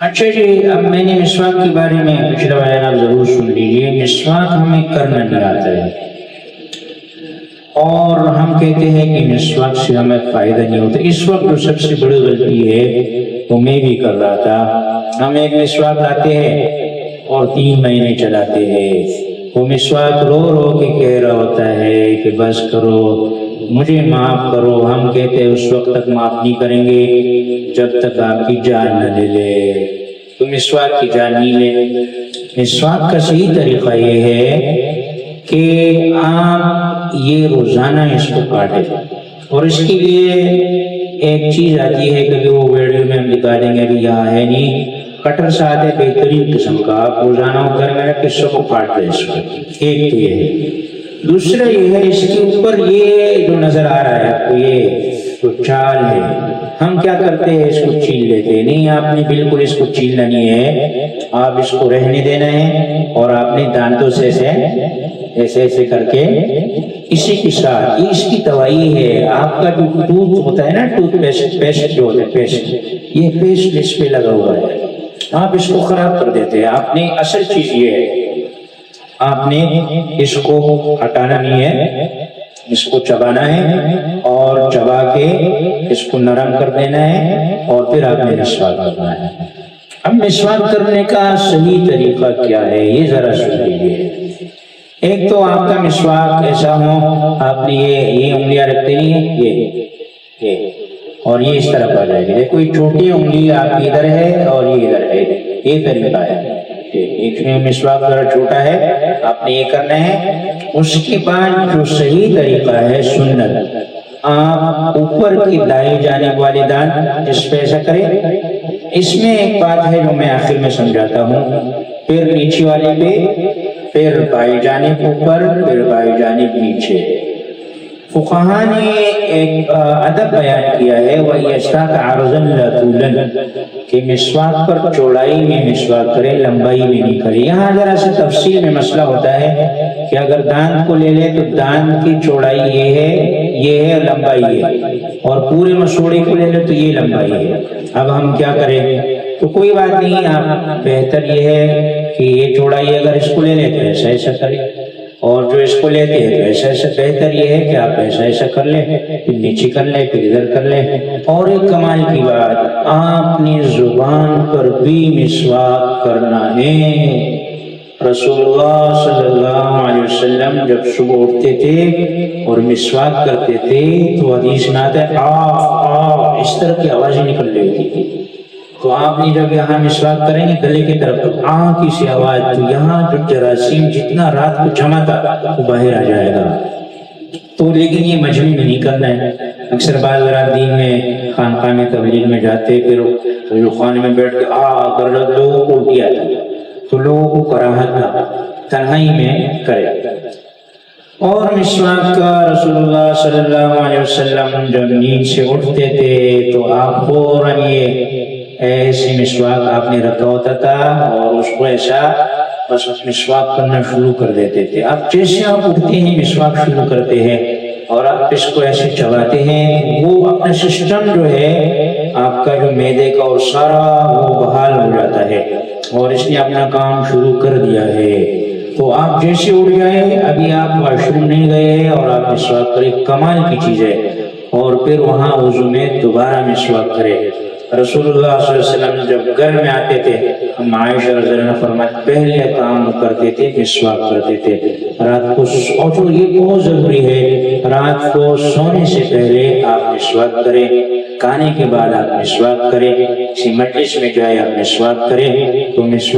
اچھا جی، اب میں نے مسواک کے بارے میں پچھلا بیان آپ ضرور سن لیجیے۔ مسواک ہمیں کرنا نہیں آتا ہے اور ہم کہتے ہیں کہ مسواک سے ہمیں فائدہ نہیں ہوتا۔ اس وقت جو سب سے بڑی غلطی ہے وہ میں بھی کر رہا تھا۔ ہم ایک مسواک لاتے ہیں اور 3 مہینے چلاتے ہیں۔ وہ مسواک رو رو کے کہہ رہا ہوتا ہے کہ بس کرو، مجھے معاف کرو۔ ہم کہتے ہیں اس وقت تک معاف نہیں کریں گے جب تک آپ کی جان نہ لے لے۔ تو مسواک کی جان نہیں لے۔ مسواک کا صحیح طریقہ یہ ہے کہ آپ یہ روزانہ اس کو کاٹیں، اور اس کے لیے ایک چیز آتی ہے کہ وہ ویڈیو میں ہم دکھا دیں گے، ابھی یہاں ہے نہیں، کٹر ساتھ ہے بہترین قسم کا، آپ روزانہ گھر میں رکھ کے سب کو کاٹ دیں۔ اس کو ایک تو یہ ہے۔ دوسرا یہ ہے، اس کے اوپر یہ جو نظر آ رہا ہے آپ کو، یہ تو چال ہے، ہم کیا کرتے ہیں اس کو چھیل لیتے ہیں۔ نہیں، آپ نے بالکل اس کو چھیلنا نہیں ہے، آپ اس کو رہنے دینا ہے اور آپ نے دانتوں سے ایسے ایسے کر کے اسی کے ساتھ، اس کی دوائی ہے۔ آپ کا جو ٹوتھ ہوتا ہے نا، ٹوتھ پیسٹ جو ہوتا ہے، پیسٹ، یہ پیسٹ اس پہ لگا ہوا ہے، آپ اس کو خراب کر دیتے ہیں۔ آپ نے اصل چیز یہ ہے، آپ نے اس کو ہٹانا نہیں ہے، اس کو چبانا ہے اور چبا کے اس کو نرم کر دینا ہے اور پھر آپ نے مسواک کرنا ہے۔ اب مسواک کرنے کا صحیح طریقہ کیا ہے یہ ذرا سن لیجیے۔ ایک تو آپ کا مسواک ایسا ہو، آپ نے یہ انگلیاں رکھتے نہیں ہیں، یہ اور یہ اس طرف آ جائے گی۔ کوئی چھوٹی انگلی آپ کی ادھر ہے اور یہ ادھر ہے، یہ طریقہ ہے۔ ایک مسواک ذرا چھوٹا ہے، آپ نے یہ کرنا ہے۔ اس کے بعد جو صحیح طریقہ ہے سنت، آپ اوپر کی دائیں جانب والے دانت اس پہ ایسا کریں۔ اس میں ایک بات ہے جو میں آخر میں سمجھاتا ہوں، پھر نیچے والے پہ، پھر بائیں جانب اوپر، پھر بائیں جانب نیچے۔ فقہاء نے ایک ادب بیان کیا ہے، وَيَشْتَاقَ عَرْضًا لَا طُولًا، کہ مسواک پر چوڑائی میں مسواک کرے، لمبائی میں نہیں کرے۔ یہاں ذرا سے تفصیل میں مسئلہ ہوتا ہے کہ اگر دانت کو لے لے تو دانت کی چوڑائی یہ ہے لمبائی ہے، اور پورے مسوڑے کو لے لے تو یہ لمبائی ہے۔ اب ہم کیا کریں؟ تو کوئی بات نہیں، آپ بہتر یہ ہے کہ یہ چوڑائی اگر اس کو لے لے تو ایسا ایسا کریں، اور جو اس کو لیتے ہیں تو ایسا ایسا۔ بہتر یہ ہے کہ آپ ایسا ایسا کر لیں، پھر نیچے کر لیں، پھر ادھر کر لیں۔ اور ایک کمال کی بات، آپ نے زبان پر بھی مسواک کرنا ہے۔ رسول اللہ صلی اللہ علیہ وسلم جب صبح اٹھتے تھے اور مسواک کرتے تھے تو حدیث میں آتا ہے آ اس طرح کی آوازیں نکل رہی تھی۔ تو آپ نے جب یہاں مسواک کریں گے گلے کی طرف تو آ کی سی آواز، تو یہاں جو جراثیم جتنا رات کو جمع تھا وہ باہر آ جائے گا۔ تو لیکن یہ مجمع میں نہیں کرنا ہے۔ اکثر بعض رات دین میں خانقاہ میں تبلیغ میں جاتے، پھر جو خانے میں بیٹھ کے کر لوگوں کو الٹی آتی، تو لوگوں کو کراہت نہ، تنہائی میں کرے۔ اور مسواک کا رسول اللہ صلی اللہ علیہ وسلم جب نیند سے اٹھتے تھے تو آپ فوراً یہ ایسے مسواک آپ نے رکھا ہوتا تھا اور اس کو ایسا بس مسواک کرنا شروع کر دیتے تھے۔ آپ جیسے آپ اٹھتے ہیں مسواک شروع کرتے ہیں اور آپ اس کو ایسے چباتے ہیں، وہ اپنا سسٹم جو ہے آپ کا جو معدے کا اور سارا وہ بحال ہو جاتا ہے اور اس نے اپنا کام شروع کر دیا ہے۔ تو آپ جیسے اٹھ جائیں، ابھی آپ واش روم نہیں گئے اور آپ مسواک کریں، کمال کی چیز ہے۔ اور پھر وہاں وضو میں دوبارہ مسواک کرے۔ رسول اللہ صلی اللہ علیہ وسلم جب گھر میں آتے تھے، ہم عائشہ رضی اللہ عنہا فرماتے پہلے کام کرتے تھے مسواک کرتے تھے۔ رات کو اور یہ بہت ضروری ہے، رات کو سونے سے پہلے آپ مسواک کریں، کھانے کے بعد آپ مسواک کریں، کسی مجلس میں جائے آپ مسواک کریں۔ تو مسواک